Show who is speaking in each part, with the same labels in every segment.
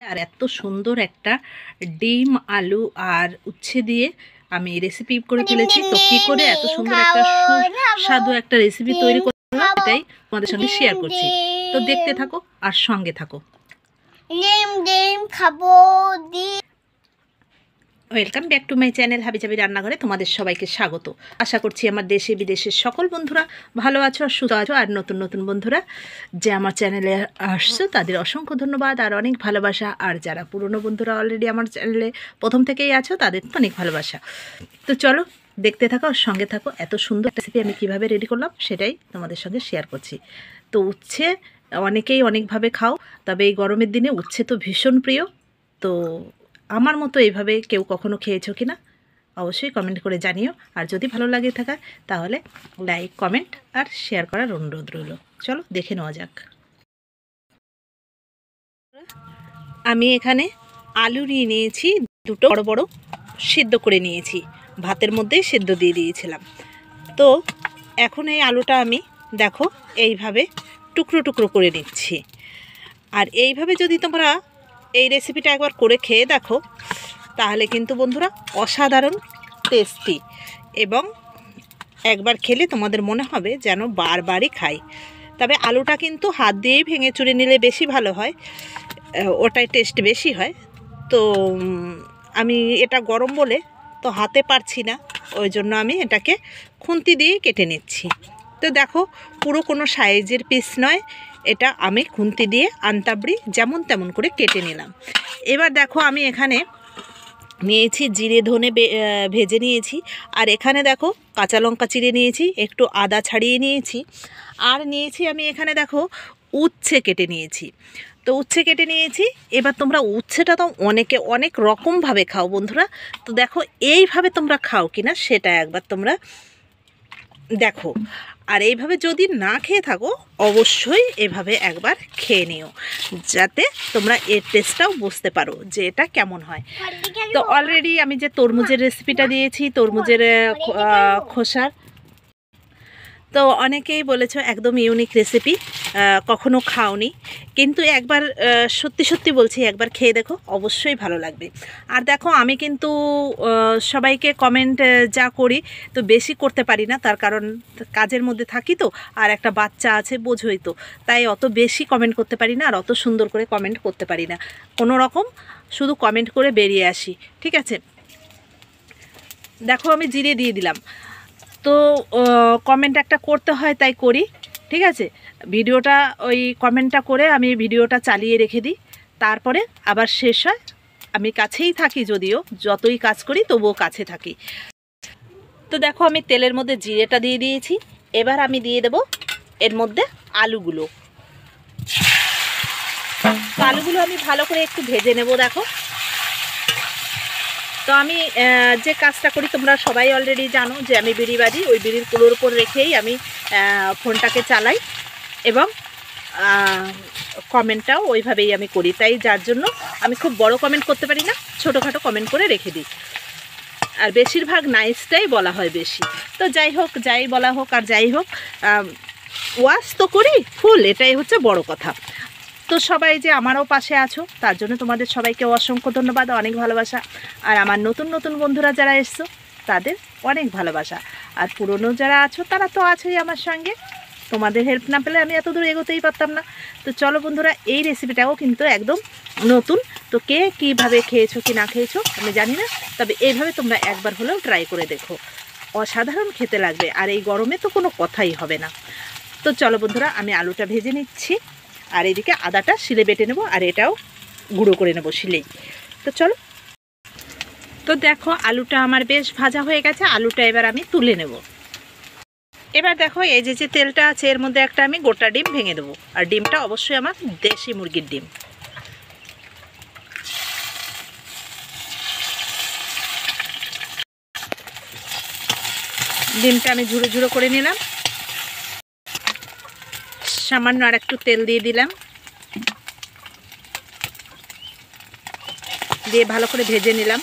Speaker 1: আর এত সুন্দর একটা ডিম আলু আর উচ্ছে দিয়ে আমি রেসিপি করে ফেলেছি। তো কি করে এত সুন্দর একটা সুস্বাদু একটা রেসিপি তৈরি করলাম এটাই তোমাদের সঙ্গে শেয়ার করছি। তো দেখতে থাকো আর সঙ্গে থাকো। Welcome back to my channel হাবিজাবি রান্নাঘরে তোমাদের সবাইকে স্বাগত। আশা করছি আমার দেশে বিদেশের সকল বন্ধুরা ভালো আছো আর সুস্থ আছো। আর নতুন নতুন বন্ধুরা যে আমার চ্যানেলে আসছো তাদের অসংখ্য ধন্যবাদ আর অনেক ভালোবাসা। আর যারা পুরনো বন্ধুরা অলরেডি আমার চ্যানেলে প্রথম থেকেই আছো তাদের তো অনেক ভালোবাসা। তো চলো দেখতে থাকো আর সঙ্গে থাকো। এত সুন্দর রেসিপি আমি কিভাবে রেডি করলাম সেটাই তোমাদের সঙ্গে শেয়ার করছি। তো উচ্ছে অনেকেই অনেকভাবে খাও, তবে এই গরমের দিনে উচ্ছে তো ভীষণ প্রিয়। তো আমার মতো এইভাবে কেউ কখনো খেয়েছো কি না অবশ্যই কমেন্ট করে জানিও। আর যদি ভালো লাগে থাকা তাহলে লাইক কমেন্ট আর শেয়ার করার অনুরোধ রইল। চলো দেখে নেওয়া যাক। আমি এখানে আলু নিয়ে নিয়েছি, দুটো বড় বড় সিদ্ধ করে নিয়েছি, ভাতের মধ্যেই সিদ্ধ দিয়ে দিয়েছিলাম। তো এখন এই আলুটা আমি দেখো এইভাবে টুকরো টুকরো করে নিচ্ছি। আর এইভাবে যদি তোমরা এই রেসিপিটা একবার করে খেয়ে দেখো তাহলে কিন্তু বন্ধুরা অসাধারণ টেস্টি, এবং একবার খেলে তোমাদের মনে হবে যেন বারবারই খাই। তবে আলুটা কিন্তু হাত দিয়েই ভেঙে চুরে নিলে বেশি ভালো হয়, ওটাই টেস্ট বেশি হয়। তো আমি এটা গরম বলে তো হাতে পারছি না, ওই জন্য আমি এটাকে খুন্তি দিয়েই কেটে নিচ্ছি। তো দেখো পুরো কোনো সাইজের পিস নয়, এটা আমি খুন্তি দিয়ে আন্তাবড়ি যেমন তেমন করে কেটে নিলাম। এবার দেখো আমি এখানে নিয়েছি জিরে ধনে ভেজে নিয়েছি, আর এখানে দেখো কাঁচা লঙ্কা চিড়ে নিয়েছি, একটু আদা ছাড়িয়ে নিয়েছি, আর নিয়েছি আমি এখানে দেখো উচ্ছে কেটে নিয়েছি। তো উচ্ছে কেটে নিয়েছি। এবার তোমরা উচ্ছেটা তো অনেকে অনেক রকমভাবে খাও বন্ধুরা, তো দেখো এইভাবে তোমরা খাও কিনা সেটা একবার তোমরা দেখো। আর এইভাবে যদি না খেয়ে থাকো অবশ্যই এভাবে একবার খেয়ে নিও, যাতে তোমরা এর টেস্টটাও বুঝতে পারো যে এটা কেমন হয়। তো অলরেডি আমি যে তরমুজের রেসিপিটা দিয়েছি, তরমুজের খোসার, তো অনেকেই বলেছো একদম ইউনিক রেসিপি, কখনো খাওনি, কিন্তু একবার সত্যি সত্যি বলছি একবার খেয়ে দেখো অবশ্যই ভালো লাগবে। আর দেখো আমি কিন্তু সবাইকে কমেন্ট যা করি তো বেশি করতে পারি না, তার কারণ কাজের মধ্যে থাকি তো, আর একটা বাচ্চা আছে বোঝোই তো, তাই অত বেশি কমেন্ট করতে পারি না আর অত সুন্দর করে কমেন্ট করতে পারি না, কোনো রকম শুধু কমেন্ট করে বেরিয়ে আসি। ঠিক আছে, দেখো আমি জিরে দিয়ে দিলাম, তো কমেন্ট একটা করতে হয় তাই করি। ঠিক আছে, ভিডিওটা ওই কমেন্টটা করে আমি ভিডিওটা চালিয়ে রেখে দিই, তারপরে আবার শেষ হয়। আমি কাছেই থাকি, যদিও যতই কাজ করি তবুও কাছে থাকি। তো দেখো আমি তেলের মধ্যে জিরেটা দিয়ে দিয়েছি, এবার আমি দিয়ে দেব এর মধ্যে আলুগুলো। আলুগুলো আমি ভালো করে একটু ভেজে নেব। দেখো তো আমি যে কাজটা করি তোমরা সবাই অলরেডি জানো যে আমি বিড়ি বাজি, ওই বিড়ির কুলোর উপর রেখেই আমি ফোনটাকে চালাই, এবং কমেন্টটাও ওইভাবেই আমি করি। তাই যার জন্য আমি খুব বড় কমেন্ট করতে পারি না, ছোটোখাটো কমেন্ট করে রেখে দিই, আর বেশিরভাগ নাইসটাই বলা হয় বেশি। তো যাই হোক, যাই বলা হোক আর যাই হোক, ওয়াশ তো করি ফুল, এটাই হচ্ছে বড় কথা। তো সবাই যে আমারও পাশে আছো তার জন্য তোমাদের সবাইকে অসংখ্য ধন্যবাদ, অনেক ভালোবাসা। আর আমার নতুন নতুন বন্ধুরা যারা এসছো তাদের অনেক ভালোবাসা। আর পুরনো যারা আছো তারা তো আছেই আমার সঙ্গে, তোমাদের হেল্প না পেলে আমি এত দূর এগোতেই পারতাম না। তো চলো বন্ধুরা, এই রেসিপিটাও কিন্তু একদম নতুন, তো কে কীভাবে খেয়েছো কি না খেয়েছো আমি জানি না, তবে এইভাবে তোমরা একবার হলেও ট্রাই করে দেখো, অসাধারণ খেতে লাগবে। আর এই গরমে তো কোনো কথাই হবে না। তো চলো বন্ধুরা, আমি আলুটা ভেজে নিচ্ছি, আর এদিকে আদাটা শিলে বেটে নেব, আর এটাও গুঁড়ো করে নেব শিলেই। তো চলো, তো দেখো আলুটা আমার বেশ ভাজা হয়ে গেছে, আলুটা এবার আমি তুলে নেব। এবার দেখো এই যে তেলটা আছে এর মধ্যে একটা আমি গোটা ডিম ভেঙে দেবো, আর ডিমটা অবশ্যই আমার দেশি মুরগির ডিম। ডিমটা আমি ঝুড়ো ঝুড়ো করে নিলাম, সামান্য আর একটু তেল দিয়ে দিলাম, দিয়ে ভালো করে ভেজে নিলাম।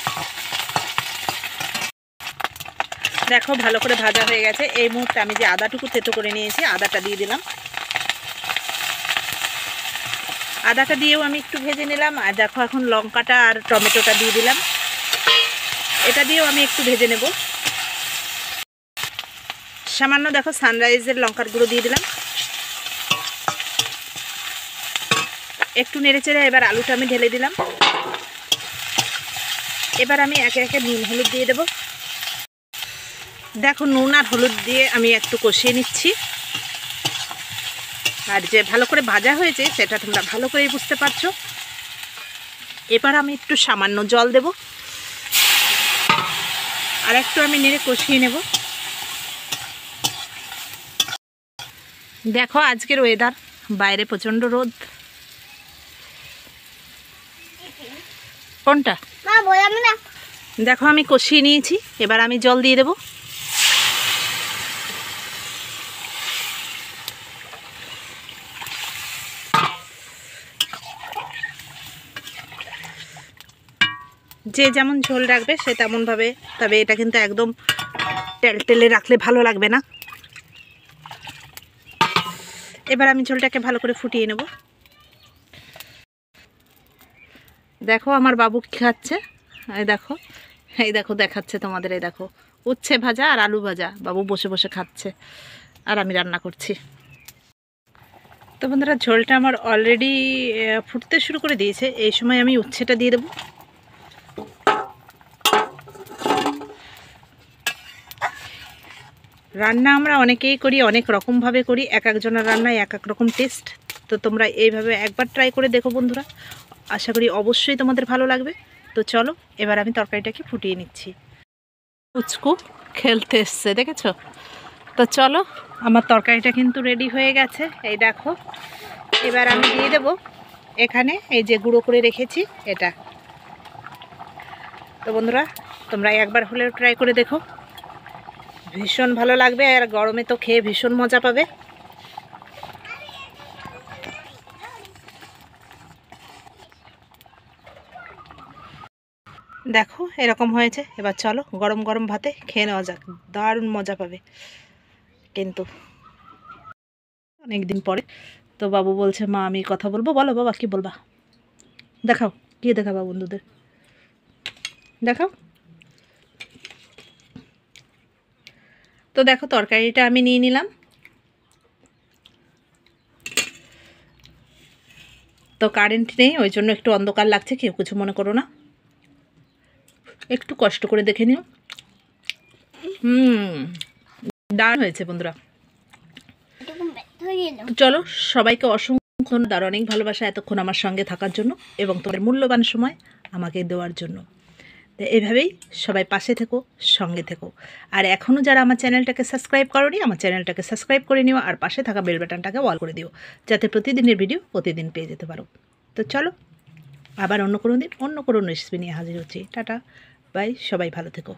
Speaker 1: দেখো ভালো করে ভাজা হয়ে গেছে। এই মুহূর্তে আমি যে আদাটুকু থেতো করে নিয়েছি আদাটা দিয়ে দিলাম, আদাটা দিয়েও আমি একটু ভেজে নিলাম। আর দেখো এখন লঙ্কাটা আর টমেটোটা দিয়ে দিলাম, এটা দিয়েও আমি একটু ভেজে নেব। সামান্য দেখো সানরাইজের লঙ্কার গুঁড়ো দিয়ে দিলাম, একটু নেড়েচেড়ে এবার আলুটা আমি ঢেলে দিলাম। এবার আমি একে একে নুন হলুদ দিয়ে দেব। দেখো নুন আর হলুদ দিয়ে আমি একটু কষিয়ে নিচ্ছি। আর যে ভালো করে ভাজা হয়েছে সেটা তোমরা ভালো করেই বুঝতে পারছো। এবার আমি একটু সামান্য জল দেব, আর একটু আমি নেড়ে কষিয়ে নেব। দেখো আজকের ওয়েদার, বাইরে প্রচণ্ড রোদ। কোনটা দেখো আমি কষিয়ে নিয়েছি, এবার আমি জল দিয়ে দেব। যে যেমন ঝোল রাখবে সে তেমনভাবে, তবে এটা কিন্তু একদম টেলটেলে রাখলে ভালো লাগবে না। এবার আমি ঝোলটাকে ভালো করে ফুটিয়ে নেব। দেখো আমার বাবু কি খাচ্ছে, এই দেখো দেখাচ্ছে তোমাদের, এই দেখো উচ্ছে ভাজা আর আলু ভাজা বাবু বসে বসে খাচ্ছে, আর আমি রান্না করছি। তো বন্ধুরা ঝোলটা আমার অলরেডি ফুটতে শুরু করে দিয়েছে। এই সময় আমি উচ্ছেটা দিয়ে দেবো। রান্না আমরা অনেকেই করি, অনেক রকমভাবে করি, এক একজনের রান্নায় এক এক রকম টেস্ট। তো তোমরা এইভাবে একবার ট্রাই করে দেখো বন্ধুরা, আশা করি অবশ্যই তোমাদের ভালো লাগবে। তো চলো এবার আমি তরকারিটাকে ফুটিয়ে নিচ্ছি। উচকু খেলতে এসছে দেখেছো। তো চলো আমার তরকারিটা কিন্তু রেডি হয়ে গেছে, এই দেখো। এবার আমি দিয়ে দেব এখানে এই যে গুঁড়ো করে রেখেছি এটা। তো বন্ধুরা তোমরা একবার হলেও ট্রাই করে দেখো, ভীষণ ভালো লাগবে, আর গরমে তো খেয়ে ভীষণ মজা পাবে। দেখো এরকম হয়েছে। এবার চলো গরম গরম ভাতে খেয়ে নেওয়া যাক, দারুণ মজা পাবে কিন্তু অনেকদিন পরে। তো বাবু বলছে মা আমি কথা বলবো। বলো বাবা কি বলবা, দেখাও কি দেখাবা বন্ধুদের, দেখাও। তো দেখো তরকারিটা আমি নিয়ে নিলাম। তো কারেন্ট নেই ওই জন্য একটু অন্ধকার লাগছে, কেউ কিছু মনে করো না, একটু কষ্ট করে দেখে নিও। দারুণ হয়েছে বন্ধুরা। চলো সবাইকে অসংখ্য আর অনেক ভালোবাসা এতক্ষণ আমার সঙ্গে থাকার জন্য এবং তোমাদের মূল্যবান সময় আমাকে দেওয়ার জন্য। তো এইভাবেই সবাই পাশে থেকো, সঙ্গে থেকো। আর এখনও যারা আমার চ্যানেলটাকে সাবস্ক্রাইব করোনি আমার চ্যানেলটাকে সাবস্ক্রাইব করে নিও, আর পাশে থাকা বেল বাটনটাকে অল করে দিও, যাতে প্রতিদিনের ভিডিও প্রতিদিন পেয়ে যেতে পারো। তো চলো আবার অন্য কোনো দিন অন্য কোনো রেসিপি নিয়ে হাজির হচ্ছি। টাটা বাই, সবাই ভালো থেকো।